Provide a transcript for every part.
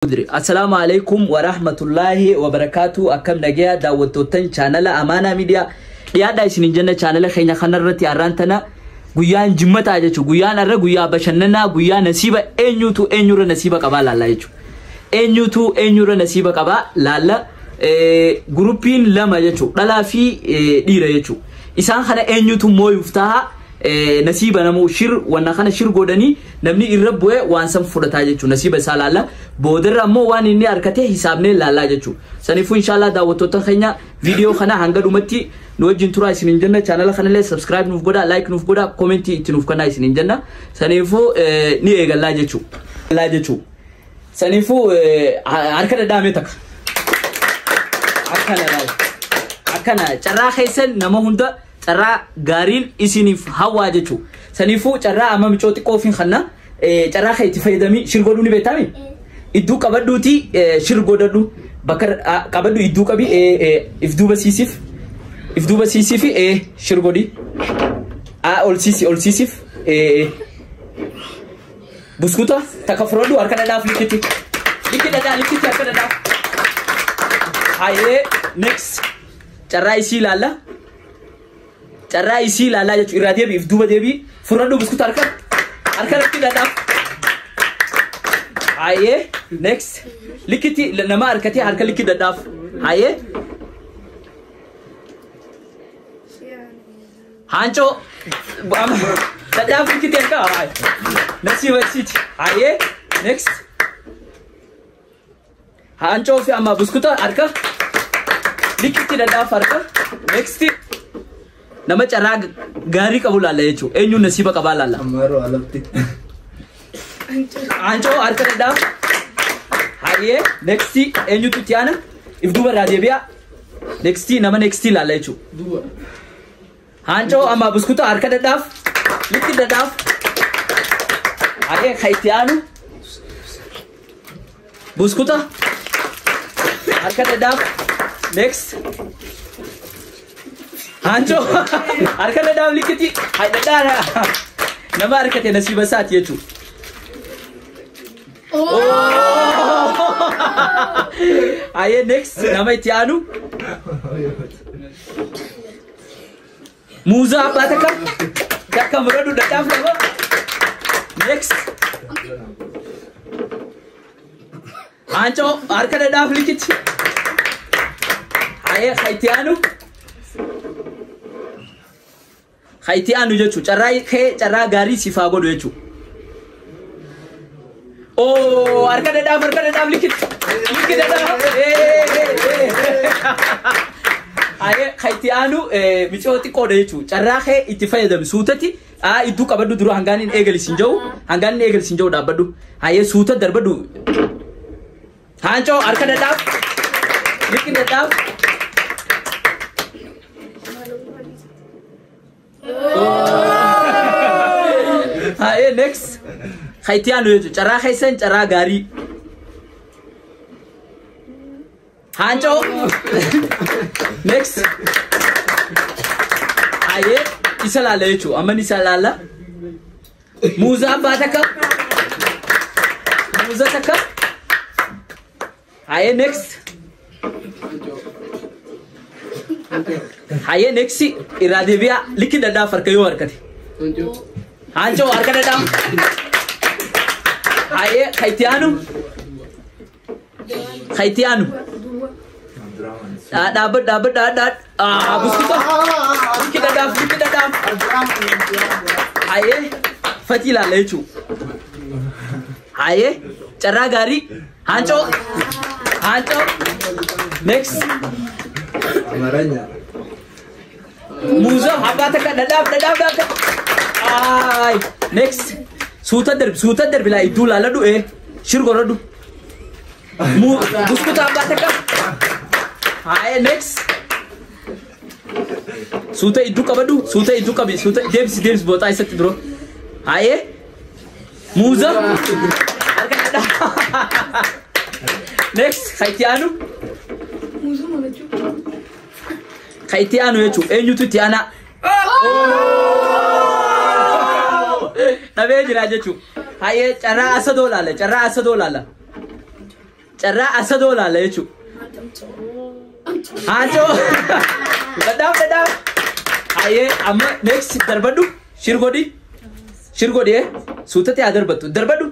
السلام عليكم ورحمة الله وبركاته. أكم نجيا دعوتوتن channel أمانة ميديا يا دا يسنين جنة channel خينا خنرت يارانتنا غيان جمة تاجو غيان أرى غيا بشننا غيا نسيبة إنيو تو إنيو نسيبة كبا لالا يجو إنيو تو إنيو نسيبة كبا لالا جروبين لما يجو لالا في ديرة يجو إسان خنا إنيو تو مو يفتها نسيبة نمو شير ونخنا شير قدني نبني الربوة وانسم فرطة جتشو نسيبة سالالة بودر أمو وان إني أركته حسابني لالا جتشو سنفو إن شاء الله دعوتوتن خينا فيديو خنا هنگا دومتي نوجين ترى إسنين جنة channel خنا لي سبسكرايب نوفقودا لايك نوفقودا كومنتي تنوفقنا إسنين جنة سنفو ني إيغا لا جتشو سنفو أركنا دامتك أركنا چرا خيسن نمو هندا چرا غارين إسنيف هوا جتشو سنفو چرا أما مچوتي كوفين خنا چرا خيتي فايدامي شرغودو ني بيتامي إدو كبدوتي شرغودو بكر كبدو إدو كبي إفدو بسيسيف شرغودي أول سيسيف بسكوتا تكفرودو أركنا داف لكتي أركنا داف هاي next چرا إسي لالا چرا إسي لالا جتشو إرادية بي إفدو بديبي فرودو بسكوتا أركنا كده داف هاي next لكتي لما أركتي هركا لكي داف هاي هانچو داف لكتي أركا هاي نسي وكسيت هاي next هانچو في أما بسكوتا أركا لكتي داف أركا next nama cara gari kabula la yechu enyu nasiba kabala la amaro alapti ancho arkada da haye next enyu tutiana ifduba radebia next nama next la yechu ancho ama buskuta arkada da likti da da haye khaitianu buskuta arkada da next Anjo, arkada daam likiti, hay dadara. Nama arkate nasiba saat yechu. Aye next, nama itianu. Muza apa taka? Taka meradu dadaf nama. Next. Anjo, arkada daam likiti. Aye itianu. خايتي أنو جتشو چراي خي چرا غاري سيفاغو دويچو أوه أركا دام لكت دام أيه خايتي أنو ميچوتي كودة جتشو چرا خي اتفاية دم سوتتي إدو كبدو درو هنغانين إيغل سنجو دابدو أيه سوتت دربدو هانچو أركا دام لكت دام Aye next khaitianu yechu chara khaisen chara gari hancho next aye isalala yechu amani salala muza bataka muza taka aye next haye next iradebia likida da farkayo arkati hancho arkada dam haye khaitianu da buskuta likida da haye fatila lechu haye chara gari hancho next amaranya muza habata ka dadab ay next suta der bila idu la ladu shirgo radu mu buskuta habata ka ay next suta idu kabi dems bota isat bro ay muza next khaitianu muza malachu khaitianu yechu enyu tutiana nabe jira jechu haye chara asadolala carraa asadoo laala jechuudha. Haancho. Dadhaaf. Hayyee amma next darbadhu shirgodhi. Shirgodhi suutatti haa darbadhu.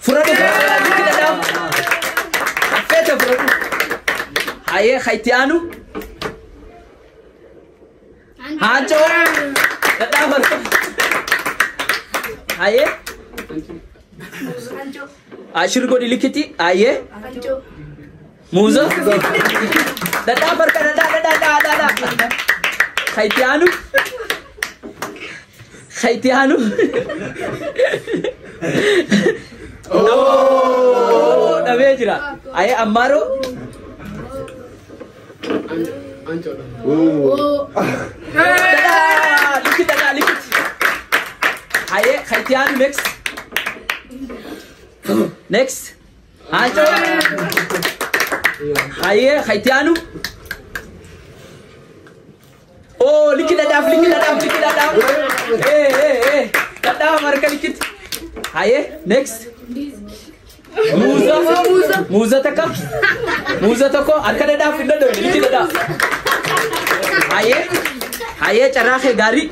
Furadhu. Dadhaaf. Affeete furadhu. Hayyee hayti aanu. Haancho. Dadhaaf. Hayyee. Shirgodhi likiti. Hayyee. Muza. Dadhaaf harka dadhaa. Hayti aanu. Dhabee jira. Hayyee ammaaro. Likit. Hayyee hayti aanu next. Haancho. Hayyee hayti aanu. Oh, likit dadhaaf. Dadhaaf harka likit. Hayyee next. Muza tokko harka dadhaaf hin danda'u likit dadhaaf. Hayyee carraa kee gaarii.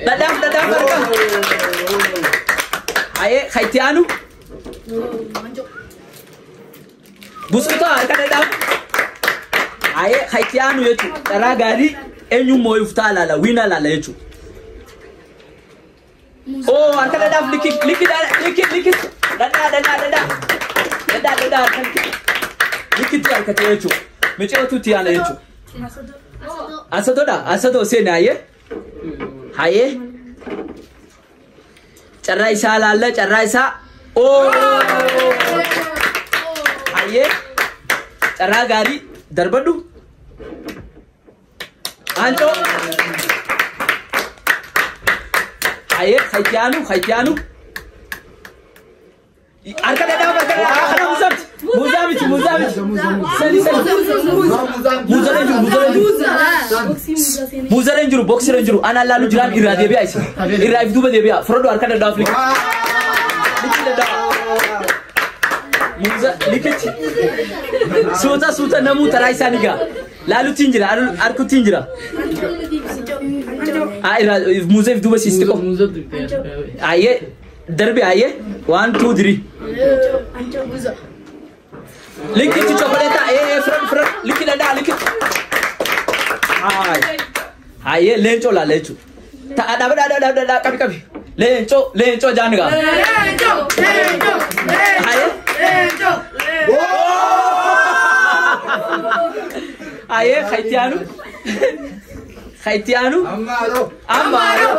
Dadhaaf harka. Hayyee hayti aanu. Buskuta harka dadhaaf. Hayyee hayti aanu jechuudha. Carraa gaarii eenyummoo iftaa laala wiina laala jechuudha. Oh, harka dadhaaf likit. Dadhaa. Likit harka ta'e jechuudha. Miceetuutti yaala jechuudha. Asadoo seene hayyee. Carraa isaa laalla carraa isaa. Oh. Hayyee. Carraa gaarii darbadhu. Haancho. Hayyee hayti aanu. Harka dadhaaf. Muzaa miti. Muzaa jiru boksii jiru ana laalu jiraan irraa deebi'a isa. Irraa if duuba deebi'a. Furadhu harka dadhaaf likit. Muzaa likit. Suuta namuu taraa isaanii gaa. Laaluutiin jira harkuutiin jira. Muzaa if duuba siisti qofa. Hayyee darbe hayyee 1 2 3. Likit chocolate front likit dadhaa likit. Hayyee leencoo laala jechuudha. Dhaba qabi. Leencoo jaanigaa. Hayyee hayti aanu. Ammaaro.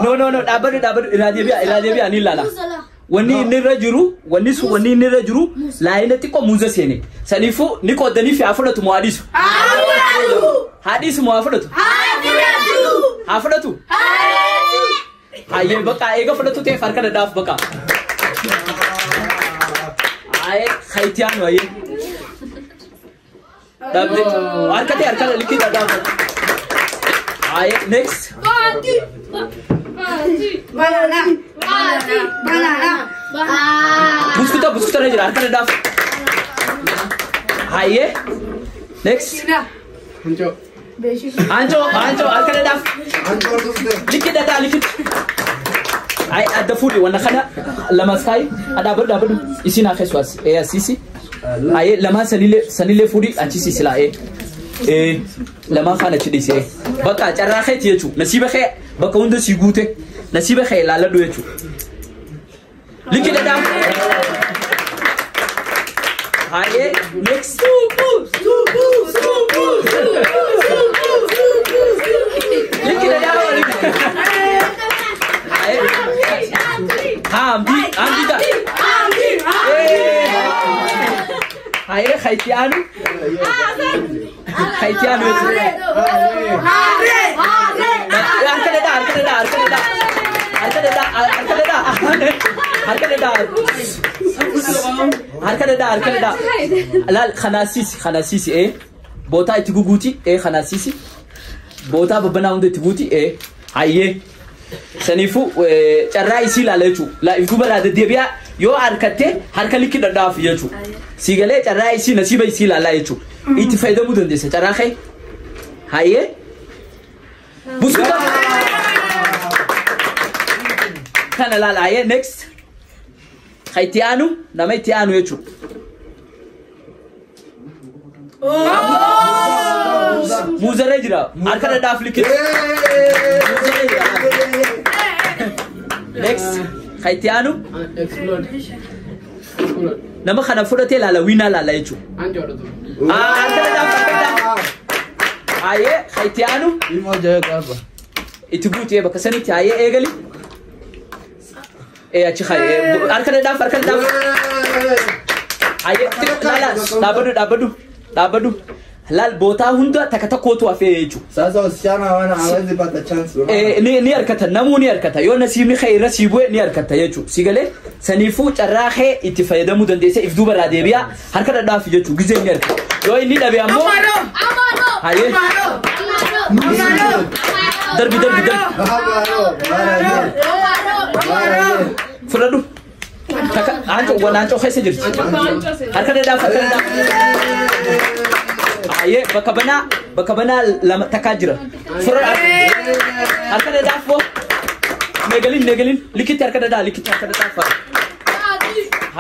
No, dhaabadhu irraa deebi'a ni laala. Wanni inni irra jiru laayina xiqqoo muuza seene. Saniifuu ni qoodanii fi haa fudhatu moo haadhiisu? Haadhiisu moo haa fudhatu? Haa fudhatu? Hayyee bakka eega fudhatu ta'eef harka dadhaaf bakka. Hayyee hayti aanu hayyee. Dhabde harka ta'e harka likit dadhaaf. Hayyee next. Banana. Buskuta na jira harka dadhaaf. Hayyee next. Haancho harka dadhaaf. Likit dadhaa likit. Adda fuudhi wanna kana lamas kaayi dhaabadhu isin haa keessu asisi. Hayyee lamaan sanillee fuudhi achisi silaa lamaan faana achi dhiisee. Bakka carraa keeti jechuudha. Nasiiba kee bakka hunda si guute. Nasiiba kee ilaaladhu jechuudha. Likit dadhaaf. Hayyee next. Likit dadhaaf. Hamdi. Hayyee hayti aanu. Hayti aanu jechuudha. Harka dadhaa. Laal khanaasisi boota itti guguuti khanaasisi. بوتا ببنا وند تبوتي هاي سنيفو الرئيسي لا ليشو لا يفوبر هذا ديبيا يو أركته هركلي كده دافع يشو سيجلة الرئيسي نسيب يسيل لا يشو إتفايدة مودن ديسه تراخي هاي بوسكتا كان لا لا هاي next خيتيانو نامي تيانو يشو موزة رجلا أركنا دافع كده next خيتيانو نما خنا فرتي لا لا وينا لا لا يشو أركنا دافع هاي خيتيانو إتبوتي بكسني تاي إيجالي أشي خاي أركنا دافع هاي لا دابدو هلال بوتا هوندا تكتا كوتو أفيجو. ساسا وسيانا وانا عاوز يبقى تشانس. نير كتا نمو نير كتا يو نسيمي خير نسيبه نير كتا يجو. سيجله سنيفو تراخي اتفايدة مودن ديسه إفدو برادي بيا هركتا دافع يجو جزء نير. يو إني دبي أمو. هاي. دربي. فردو. تك أنتو ونانتو خيسة جرس. هركتا دافع aye bakabana lama takajira fura arkada dafo negalin likit arkada dafa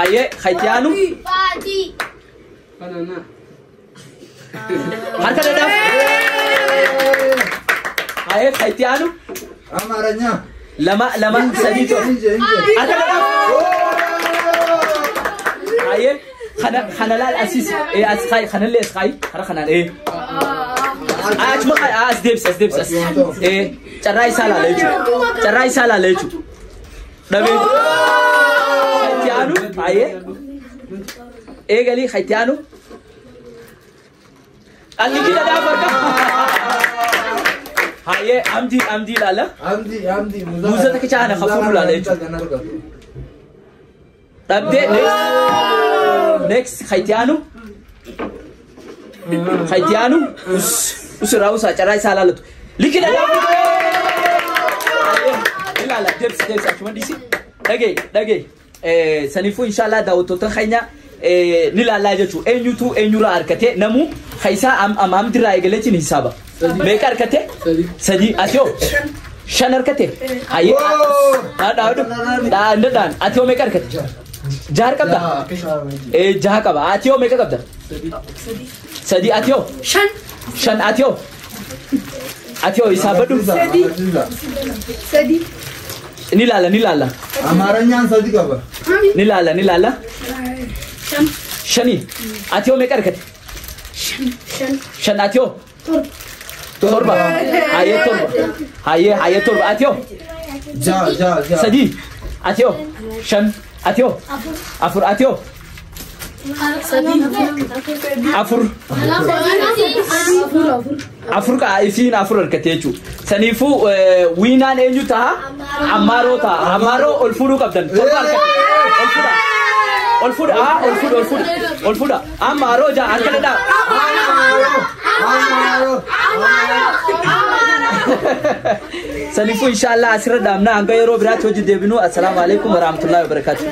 aye khaytianu banana arkada dafo aye khaytianu amaranya lama sadito arkada dafo aye خنا لا الأسيس أسخاي خنا اللي أسخاي هذا خنا أجمع أسدبس تراي سالا ليجو نبي خيتيانو قالي خيتيانو اللي كده ده فرقة أمدي لا أمدي موزة تكشانة خفور لا ليجو تبدأ next خيتيانو usirausa charai salalatu likida لا دبس عشان ديسي دقي سنيفو إن شاء الله داوتو خينا نلا لاجتو أنيوتو أنيورا أركته نمو خيسا أم دراي قلتين حسابا ميك أركته سدي أتيو شن أركته هاي دان أتيو ميك أركته جار كبدا جاه كبا أتيو ميك كبدا سدي أتيو شن أتيو حسابا دو سدي نيلالا أمارنيان سدي كبا نيلالا شني أتيو ميك أركته شن أتيو توربا هاي توربا أتيو جا سدي أتيو شن أتيو أفر أتيو أفر كايسين أفر الكتيجو سنيفو وينان إنجو تها عمارو الفرو كابتن الفرو عمارو جا أكلنا سنيفو إن شاء الله أسرع دامنا أنجا يروح برات وجد دبنو السلام عليكم ورحمة الله وبركاته.